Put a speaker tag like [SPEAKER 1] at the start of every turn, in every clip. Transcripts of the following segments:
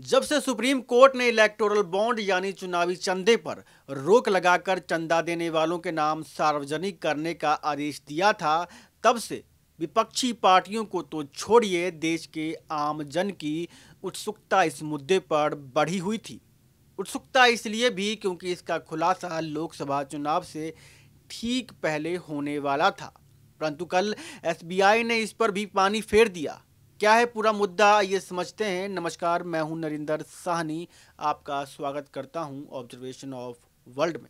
[SPEAKER 1] जब से supreme court ने इलेक्टोरल बॉन्ड यानी चुनावी चंदे पर रोक लगाकर चंदा देने वालों के नाम सार्वजनिक करने का आदेश दिया था, तब से विपक्षी पार्टियों को तो छोड़िए, देश के आम जन की उत्सुकता इस मुद्दे पर बढ़ी हुई थी। उत्सुकता इसलिए भी क्योंकि इसका खुलासा लोकसभा चुनाव से ठीक पहले होने वाला था, परंतु कल एसबीआई ने इस पर भी पानी फेर दिया। क्या है पूरा मुद्दा, ये समझते हैं। नमस्कार, मैं हूं नरिंदर साहनी, आपका स्वागत करता हूं ऑब्जर्वेशन ऑफ वर्ल्ड में।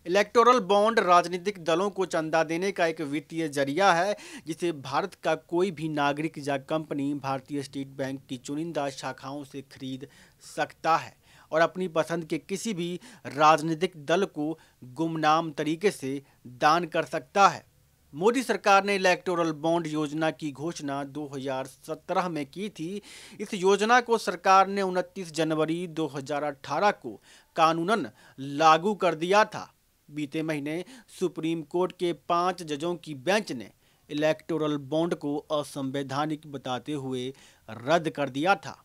[SPEAKER 1] इलेक्टोरल बॉन्ड राजनीतिक दलों को चंदा देने का एक वित्तीय जरिया है, जिसे भारत का कोई भी नागरिक या कंपनी भारतीय स्टेट बैंक की चुनिंदा शाखाओं से खरीद सकता है और अपनी पसंद के किसी भी राजनीतिक दल को गुमनाम तरीके से दान कर सकता है। मोदी सरकार ने इलेक्टोरल बॉन्ड योजना की घोषणा 2017 में की थी। इस योजना को सरकार ने 29 जनवरी 2018 को कानूनन लागू कर दिया था। बीते महीने सुप्रीम कोर्ट के 5 जजों की बेंच ने इलेक्टोरल बॉन्ड को असंवैधानिक बताते हुए रद्द कर दिया था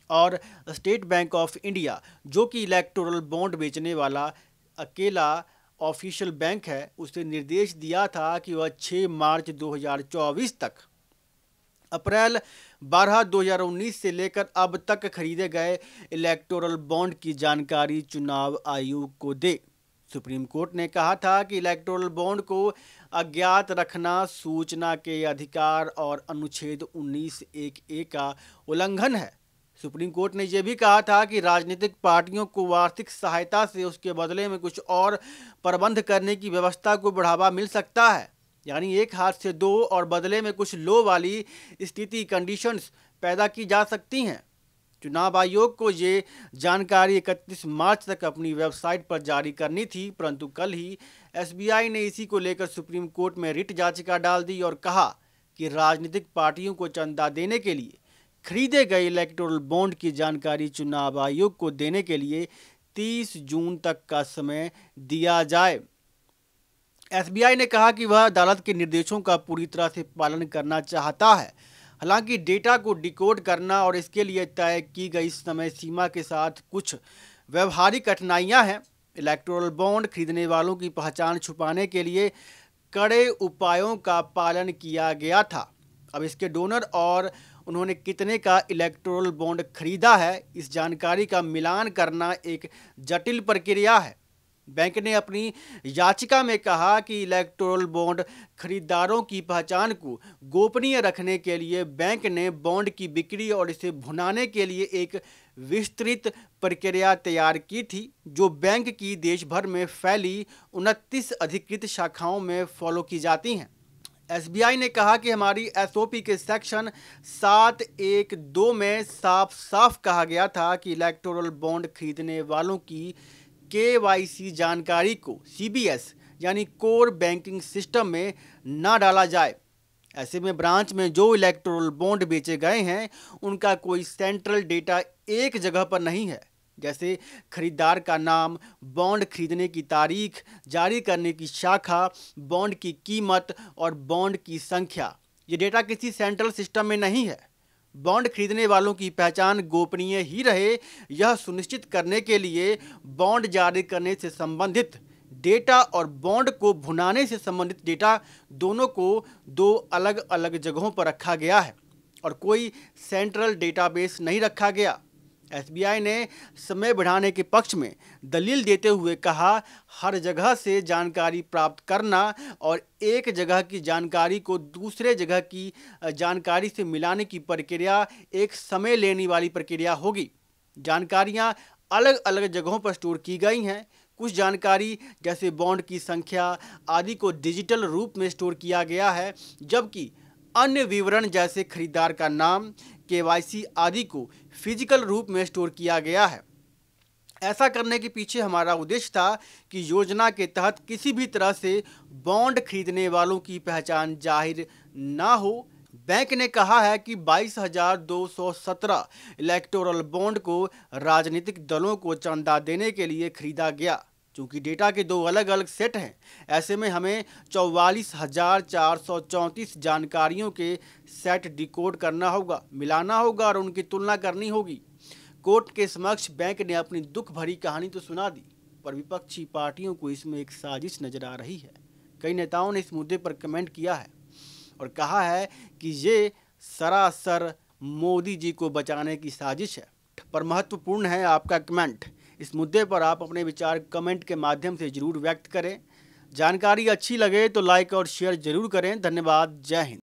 [SPEAKER 1] और स्टेट बैंक ऑफ इंडिया, जो कि इलेक्टोरल बॉन्ड बेचने वाला अकेला ऑफिशियल बैंक है, उसे निर्देश दिया था कि वह 6 मार्च 2024 तक अप्रैल 12 2019 से लेकर अब तक खरीदे गए इलेक्टोरल बॉन्ड की जानकारी चुनाव आयोग को दे। सुप्रीम कोर्ट ने कहा था कि इलेक्टोरल बॉन्ड को अज्ञात रखना सूचना के अधिकार और अनुच्छेद 19(1)(a) का उल्लंघन है। सुप्रीम कोर्ट ने यह भी कहा था कि राजनीतिक पार्टियों को आर्थिक सहायता से उसके बदले में कुछ और प्रबंध करने की व्यवस्था को बढ़ावा मिल सकता है, यानी एक हाथ से दो और बदले में कुछ लो वाली स्थिति कंडीशंस पैदा की जा सकती हैं। चुनाव आयोग को ये जानकारी 31 मार्च तक अपनी वेबसाइट पर जारी करनी थी, परंतु कल ही एसबीआई ने इसी को लेकर सुप्रीम कोर्ट में रिट याचिका डाल दी और कहा कि राजनीतिक पार्टियों को चंदा देने के लिए खरीदे गए इलेक्टोरल बॉन्ड की जानकारी चुनाव आयोग को देने के लिए 30 जून तक का समय दिया जाए। एसबीआई ने कहा कि वह अदालत के निर्देशों का पूरी तरह से पालन करना चाहता है। हालांकि डेटा को डिकोड करना और इसके लिए तय की गई समय सीमा के साथ कुछ व्यवहारिक कठिनाइयां हैं। इलेक्टोरल बॉन्ड खरीदने वालों की पहचान छुपाने के लिए कड़े उपायों का पालन किया गया था। अब इसके डोनर और उन्होंने कितने का इलेक्टोरल बॉन्ड खरीदा है, इस जानकारी का मिलान करना एक जटिल प्रक्रिया है। बैंक ने अपनी याचिका में कहा कि इलेक्टोरल बॉन्ड खरीदारों की पहचान को गोपनीय रखने के लिए बैंक ने बॉन्ड की बिक्री और इसे भुनाने के लिए एक विस्तृत प्रक्रिया तैयार की थी, जो बैंक की देश भर में फैली 29 अधिकृत शाखाओं में फॉलो की जाती हैं। एसबीआई ने कहा कि हमारी एसओपी के सेक्शन 7(1)(2) में साफ साफ कहा गया था कि इलेक्टोरल बॉन्ड खरीदने वालों की केवाईसी जानकारी को सीबीएस यानी कोर बैंकिंग सिस्टम में ना डाला जाए। ऐसे में ब्रांच में जो इलेक्टोरल बॉन्ड बेचे गए हैं, उनका कोई सेंट्रल डेटा एक जगह पर नहीं है, जैसे खरीदार का नाम, बॉन्ड खरीदने की तारीख, जारी करने की शाखा, बॉन्ड की कीमत और बॉन्ड की संख्या। ये डेटा किसी सेंट्रल सिस्टम में नहीं है। बॉन्ड खरीदने वालों की पहचान गोपनीय ही रहे, यह सुनिश्चित करने के लिए बॉन्ड जारी करने से संबंधित डेटा और बॉन्ड को भुनाने से संबंधित डेटा दोनों को 2 अलग अलग जगहों पर रखा गया है और कोई सेंट्रल डेटाबेस नहीं रखा गया। एसबीआई ने समय बढ़ाने के पक्ष में दलील देते हुए कहा, हर जगह से जानकारी प्राप्त करना और एक जगह की जानकारी को दूसरे जगह की जानकारी से मिलाने की प्रक्रिया एक समय लेने वाली प्रक्रिया होगी। जानकारियां अलग अलग जगहों पर स्टोर की गई हैं। कुछ जानकारी जैसे बॉन्ड की संख्या आदि को डिजिटल रूप में स्टोर किया गया है, जबकि अन्य विवरण जैसे खरीदार का नाम, केवाईसी आदि को फिजिकल रूप में स्टोर किया गया है। ऐसा करने के पीछे हमारा उद्देश्य था कि योजना के तहत किसी भी तरह से बॉन्ड खरीदने वालों की पहचान जाहिर ना हो। बैंक ने कहा है कि 22,217 इलेक्टोरल बॉन्ड को राजनीतिक दलों को चंदा देने के लिए खरीदा गया। चूँकि डेटा के 2 अलग अलग सेट हैं, ऐसे में हमें 44,434 जानकारियों के सेट डिकोड करना होगा, मिलाना होगा और उनकी तुलना करनी होगी। कोर्ट के समक्ष बैंक ने अपनी दुख भरी कहानी तो सुना दी, पर विपक्षी पार्टियों को इसमें एक साजिश नजर आ रही है। कई नेताओं ने इस मुद्दे पर कमेंट किया है और कहा है कि ये सरासर मोदी जी को बचाने की साजिश है। पर महत्वपूर्ण है आपका कमेंट। इस मुद्दे पर आप अपने विचार कमेंट के माध्यम से जरूर व्यक्त करें। जानकारी अच्छी लगे तो लाइक और शेयर जरूर करें। धन्यवाद। जय हिंद।